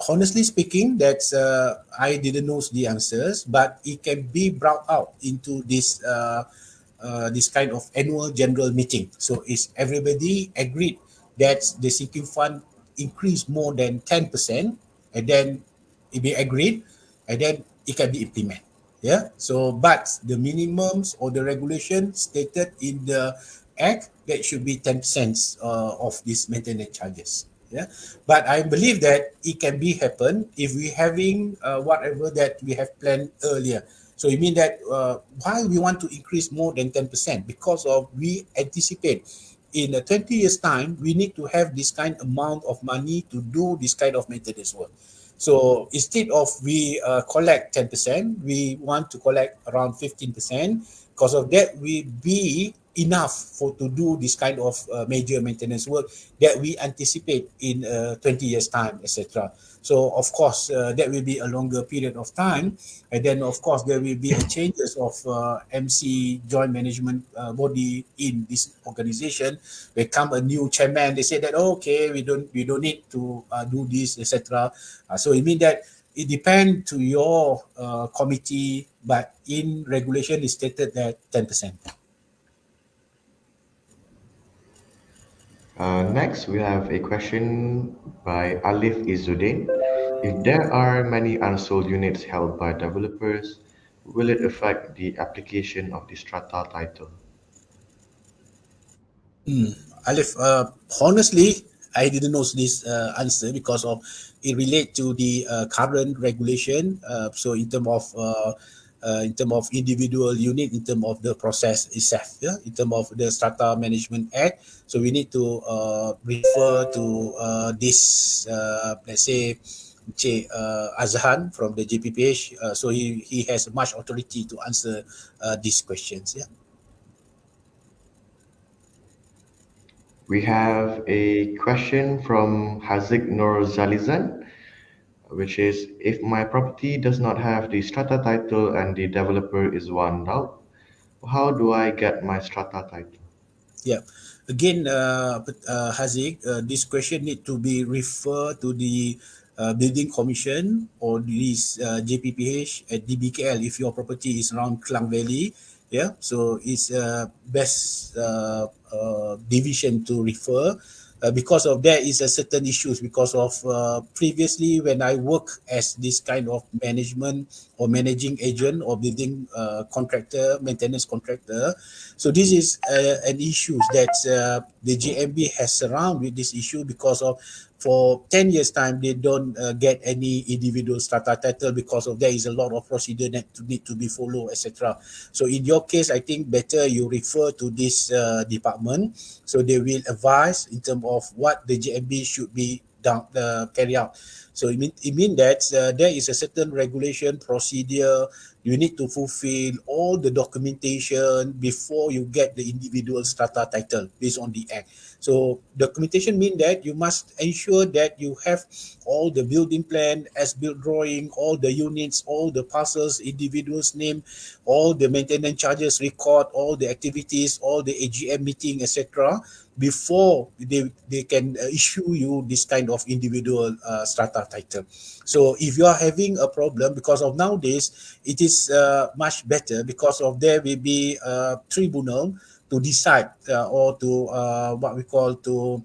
honestly speaking, that's I didn't know the answers, but it can be brought out into this kind of annual general meeting. So is everybody agreed that the sinking fund increase more than 10%, and then it be agreed, and then it can be implemented. Yeah. So, but the minimums or the regulation stated in the act that should be 10% of these maintenance charges. Yeah. But I believe that it can be happen if we having whatever that we have planned earlier. So it means that why we want to increase more than 10%, because of we anticipate in 20 years time we need to have this kind amount of money to do this kind of maintenance work. So instead of we collect 10%, we want to collect around 15%. Because of that, we be enough for to do this kind of major maintenance work that we anticipate in 20 years time, etc. So of course, that will be a longer period of time, and then of course there will be a changes of MC joint management body in this organization. There come a new chairman. They say that, oh, okay, we don't need to do this, etc. So it means that it depends to your committee, but in regulation is stated that 10%. Next, we have a question by Alif Izzuddin. If there are many unsold units held by developers, will it affect the application of the strata title? Alif, honestly, I didn't know this answer because of it relate to the current regulation. So in term of individual unit, in term of the process itself, yeah, in term of the Strata Management Act. So we need to refer to this, let's say, Azhan from the JPPH. So he has much authority to answer these questions. Yeah. We have a question from Hazik Nur Zalizan, which is if my property does not have the strata title and the developer is one out, how do I get my strata title? Yeah. Again, Haziq, this question need to be referred to the building commission or this JPPH at DBKL if your property is around Klang Valley. Yeah. So it's best division to refer. Because of that is a certain issues because of previously when I work as this kind of management or managing agent or building contractor, maintenance contractor. So this is an issue that the JMB has surrounded with this issue because of for 10 years time they don't get any individual strata title because of there is a lot of procedure that need to be followed, etc. So in your case I think better you refer to this department, so they will advise in terms of what the JMB should be done carry out. So it mean that there is a certain regulation procedure. You need to fulfill all the documentation before you get the individual strata title based on the act. So documentation mean that you must ensure that you have all the building plan, as built drawing, all the units, all the parcels, individuals name, all the maintenance charges record, all the activities, all the AGM meeting, etc. before they can issue you this kind of individual strata title. So if you are having a problem because of nowadays, it is much better because of there will be a tribunal to decide or to what we call to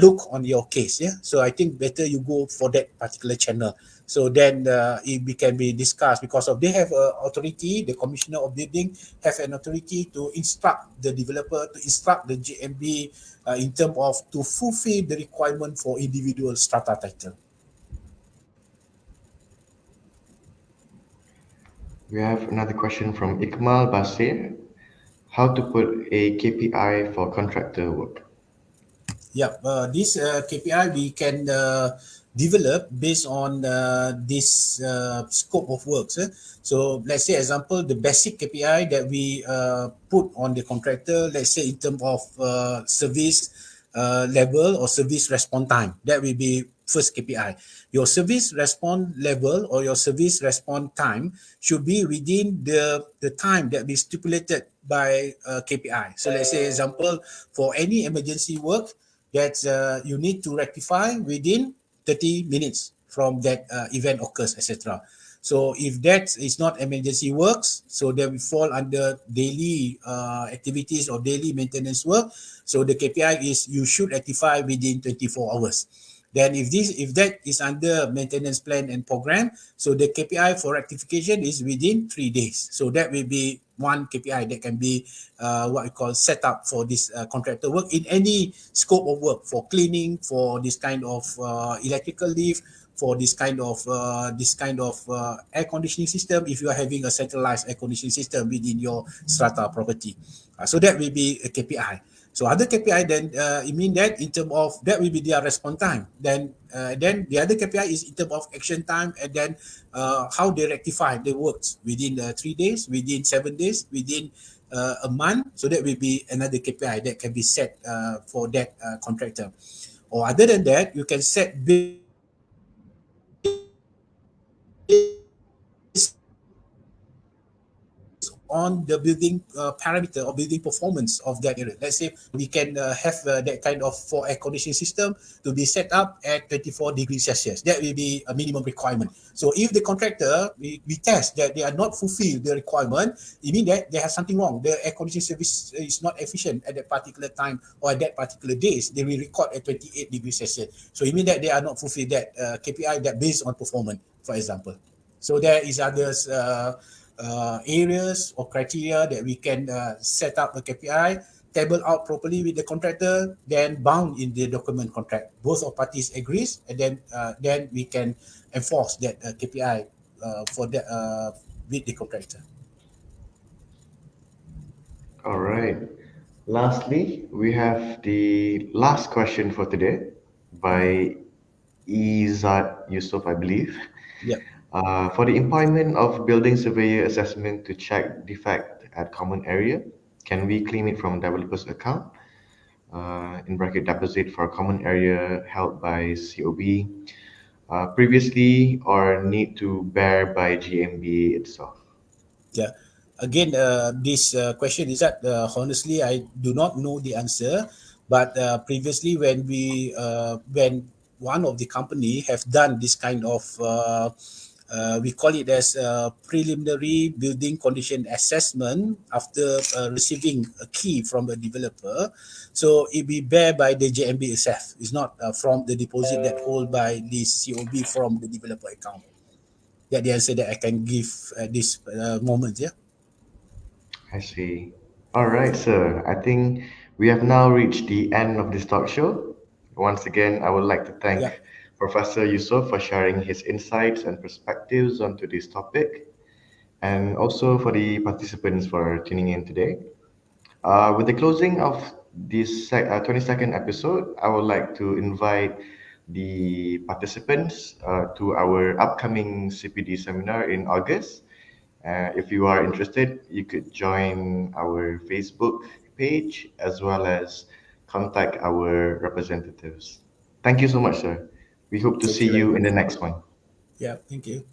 look on your case. Yeah. So I think better you go for that particular channel. So then can be discussed because of they have authority. The commissioner of building have an authority to instruct the developer, to instruct the JMB in terms of to fulfill the requirement for individual strata title. We have another question from Ikmal Basir. How to put a KPI for contractor work? Yeah, this KPI we can develop based on this scope of works. So let's say example, the basic KPI that we put on the contractor, let's say in terms of service level or service response time, that will be first KPI. Your service response level or your service response time should be within the time that we stipulated by KPI. So let's say example, for any emergency work, that you need to rectify within 30 minutes from that event occurs, etc. So if that is not emergency works, so they will fall under daily activities or daily maintenance work. So the KPI is you should rectify within 24 hours. Then if that is under maintenance plan and program, so the KPI for rectification is within 3 days. So that will be one KPI that can be what we call set up for this contractor work in any scope of work, for cleaning, for this kind of electrical lift, for this kind of air conditioning system, if you are having a centralized air conditioning system within your strata property. So that will be a KPI. So other KPI, then it means that in terms of that will be their response time. Then the other KPI is in terms of action time, and then how they rectify the works within 3 days, within 7 days, within a month. So that will be another KPI that can be set for that contractor. Or other than that, you can set based on the building parameter or building performance of that area. Let's say we can have that kind of for air conditioning system to be set up at 24 degrees Celsius. That will be a minimum requirement. So if the contractor, we test that they are not fulfill the requirement, it means that they have something wrong. The air conditioning service is not efficient at that particular time or at that particular days. They will record at 28 degrees Celsius. So it means that they are not fulfill that KPI that based on performance, for example. So there is others areas or criteria that we can set up a KPI, table out properly with the contractor, then bound in the document contract. Both of parties agrees, and then we can enforce that KPI for the with the contractor. All right. Lastly, we have the last question for today by Izat Yusof, I believe. Yeah. For the employment of building surveyor assessment to check defect at common area, can we claim it from developer's account? In bracket deposit for common area held by COB previously, or need to bear by GMB itself? Yeah. Again, this question is that honestly, I do not know the answer. But previously, when one of the company have done this kind of we call it as a preliminary building condition assessment after receiving a key from the developer. So it be bear by the JMB itself. It's not from the deposit that hold by the COB from the developer account. That the answer that I can give at this moment. Yeah. I see. All right, sir. I think we have now reached the end of this talk show. Once again, I would like to Yeah. thank Professor Yusof for sharing his insights and perspectives onto this topic, and also for the participants for tuning in today. With the closing of this 22nd episode, I would like to invite the participants to our upcoming CPD seminar in August. If you are interested, you could join our Facebook page as well as contact our representatives. Thank you so much, sir. We hope to Thank see you very you in much. the next one. Yeah. Thank you.